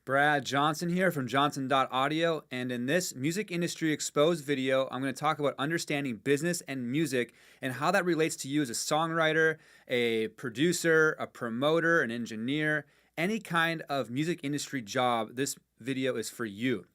Brad Johnson here from johnson.audio, and in this Music Industry Exposed video, I'm going to talk about understanding business and music and how that relates to you as a songwriter, a producer, a promoter, an engineer, any kind of music industry job. This video is for you.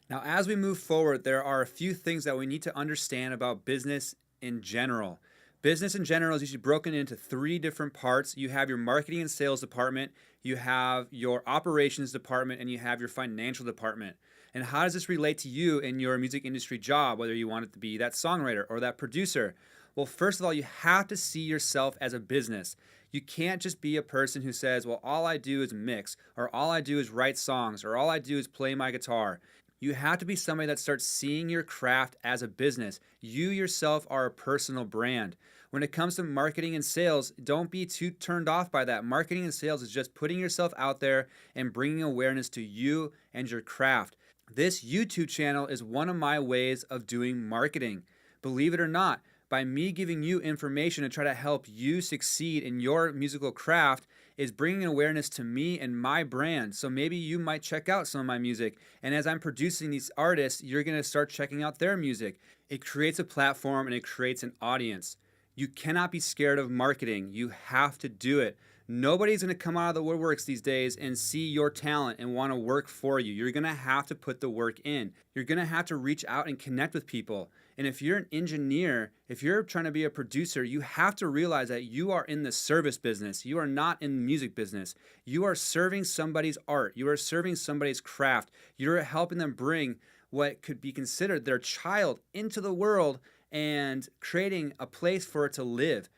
Now, as we move forward, there are a few things that we need to understand about business in general. Business in general is usually broken into three different parts. You have your marketing and sales department, you have your operations department, and you have your financial department. And how does this relate to you in your music industry job, whether you want it to be that songwriter or that producer? Well, first of all, you have to see yourself as a business. You can't just be a person who says, well, all I do is mix, or all I do is write songs, or all I do is play my guitar. You have to be somebody that starts seeing your craft as a business. You yourself are a personal brand. When it comes to marketing and sales, don't be too turned off by that. Marketing and sales is just putting yourself out there and bringing awareness to you and your craft. This YouTube channel is one of my ways of doing marketing. Believe it or not, by me giving you information to try to help you succeed in your musical craft is bringing awareness to me and my brand. So maybe you might check out some of my music. And as I'm producing these artists, you're going to start checking out their music. It creates a platform and it creates an audience. You cannot be scared of marketing. You have to do it. Nobody's going to come out of the woodworks these days and see your talent and want to work for you. You're going to have to put the work in. You're going to have to reach out and connect with people. And if you're an engineer, if you're trying to be a producer, you have to realize that you are in the service business. You are not in the music business. You are serving somebody's art. You are serving somebody's craft. You're helping them bring what could be considered their child into the world and creating a place for it to live.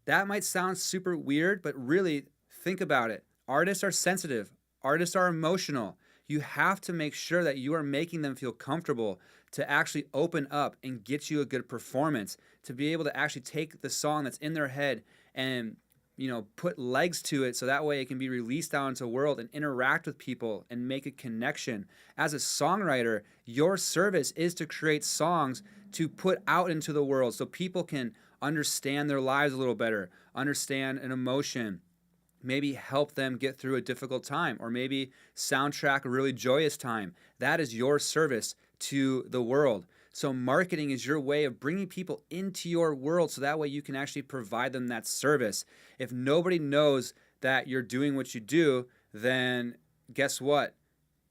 That might sound super weird, but really think about it. Artists are sensitive. Artists are emotional. You have to make sure that you are making them feel comfortable to actually open up and get you a good performance, to be able to actually take the song that's in their head and put legs to it so that way it can be released out into the world and interact with people and make a connection. As a songwriter, your service is to create songs to put out into the world so people can understand their lives a little better, understand an emotion, maybe help them get through a difficult time, or maybe soundtrack a really joyous time. That is your service to the world. So marketing is your way of bringing people into your world so that way you can actually provide them that service. If nobody knows that you're doing what you do, then guess what?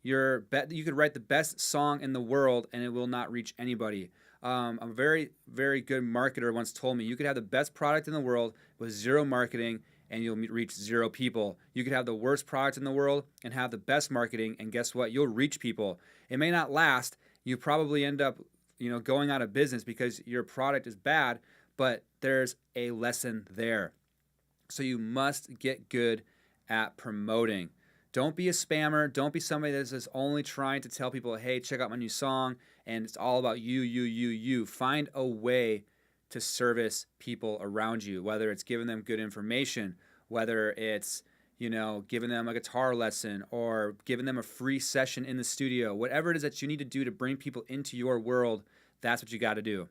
You could write the best song in the world and it will not reach anybody. A very, very good marketer once told me you could have the best product in the world with zero marketing and you'll reach zero people. You could have the worst product in the world and have the best marketing, and guess what? You'll reach people. It may not last. You probably end up going out of business because your product is bad, but there's a lesson there. So you must get good at promoting. Don't be a spammer. Don't be somebody that's just only trying to tell people, hey, check out my new song, and it's all about you. Find a way to service people around you, whether it's giving them good information, whether it's giving them a guitar lesson or giving them a free session in the studio. Whatever it is that you need to do to bring people into your world, that's what you got to do.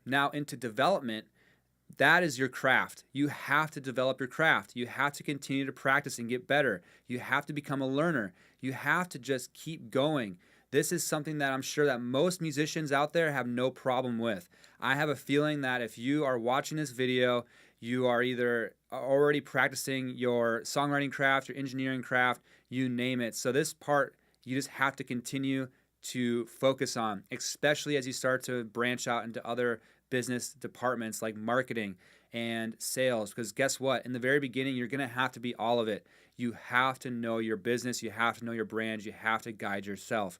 Now into development, that is your craft. You have to develop your craft. You have to continue to practice and get better. You have to become a learner. You have to just keep going. This is something that I'm sure that most musicians out there have no problem with. I have a feeling that if you are watching this video, you are either already practicing your songwriting craft, your engineering craft, you name it. So this part, you just have to continue to focus on, especially as you start to branch out into other business departments like marketing and sales, because guess what? In the very beginning, you're going to have to be all of it. You have to know your business. You have to know your brand. You have to guide yourself.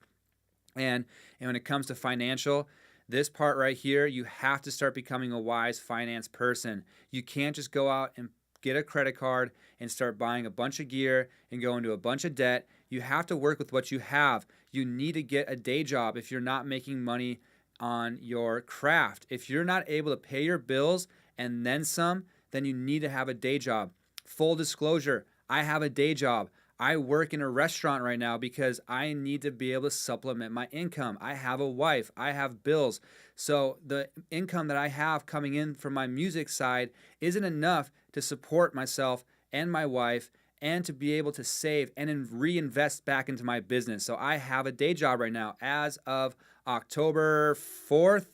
And when it comes to financial, this part right here, you have to start becoming a wise finance person. You can't just go out and get a credit card and start buying a bunch of gear and go into a bunch of debt. You have to work with what you have. You need to get a day job if you're not making money on your craft. If you're not able to pay your bills and then some, then you need to have a day job. Full disclosure, I have a day job. I work in a restaurant right now because I need to be able to supplement my income. I have a wife. I have bills. So the income that I have coming in from my music side isn't enough to support myself and my wife and to be able to save and then reinvest back into my business. So I have a day job right now as of October 4th.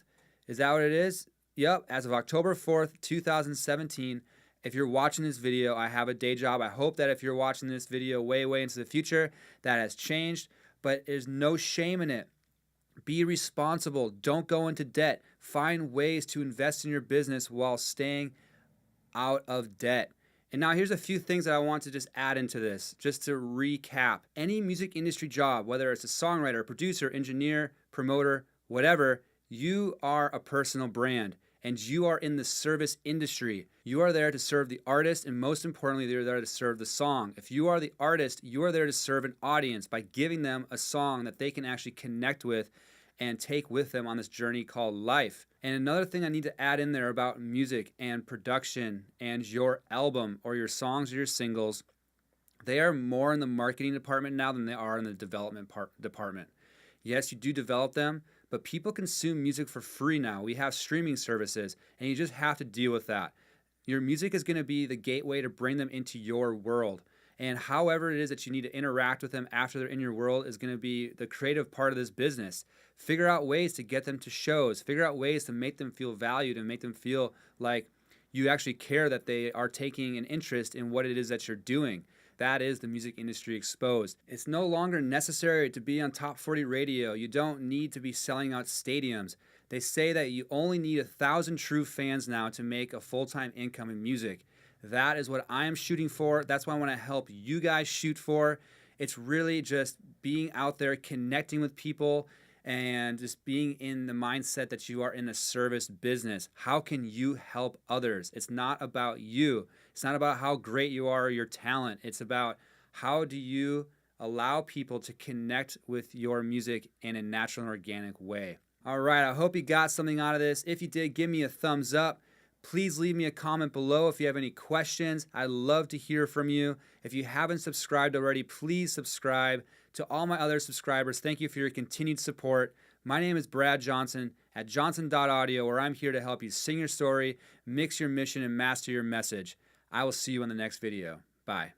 Is that what it is? Yep, as of October 4th, 2017. If you're watching this video, I have a day job. I hope that if you're watching this video way into the future, that has changed, but there's no shame in it. Be responsible. Don't go into debt. Find ways to invest in your business while staying out of debt. And now here's a few things that I want to just add into this, just to recap. Any music industry job, whether it's a songwriter, producer, engineer, promoter, whatever, you are a personal brand and you are in the service industry. You are there to serve the artist, and most importantly, you're there to serve the song. If you are the artist, you are there to serve an audience by giving them a song that they can actually connect with and take with them on this journey called life. And another thing I need to add in there about music and production and your album or your songs or your singles, they are more in the marketing department now than they are in the development department. Yes, you do develop them, but people consume music for free now. We have streaming services, and you just have to deal with that. Your music is going to be the gateway to bring them into your world. And however it is that you need to interact with them after they're in your world is going to be the creative part of this business. Figure out ways to get them to shows. Figure out ways to make them feel valued and make them feel like you actually care, that they are taking an interest in what it is that you're doing. That is the music industry exposed. It's no longer necessary to be on top 40 radio. You don't need to be selling out stadiums. They say that you only need 1,000 true fans now to make a full-time income in music. That is what I am shooting for. That's what I want to help you guys shoot for. It's really just being out there, connecting with people, and just being in the mindset that you are in a service business. How can you help others? It's not about you. It's not about how great you are or your talent. It's about how do you allow people to connect with your music in a natural and organic way. All right, I hope you got something out of this. If you did, give me a thumbs up. Please leave me a comment below if you have any questions. I'd love to hear from you. If you haven't subscribed already, please subscribe. To all my other subscribers, thank you for your continued support. My name is Brad Johnson at johnson.audio, where I'm here to help you sing your story, mix your mission, and master your message. I will see you in the next video. Bye.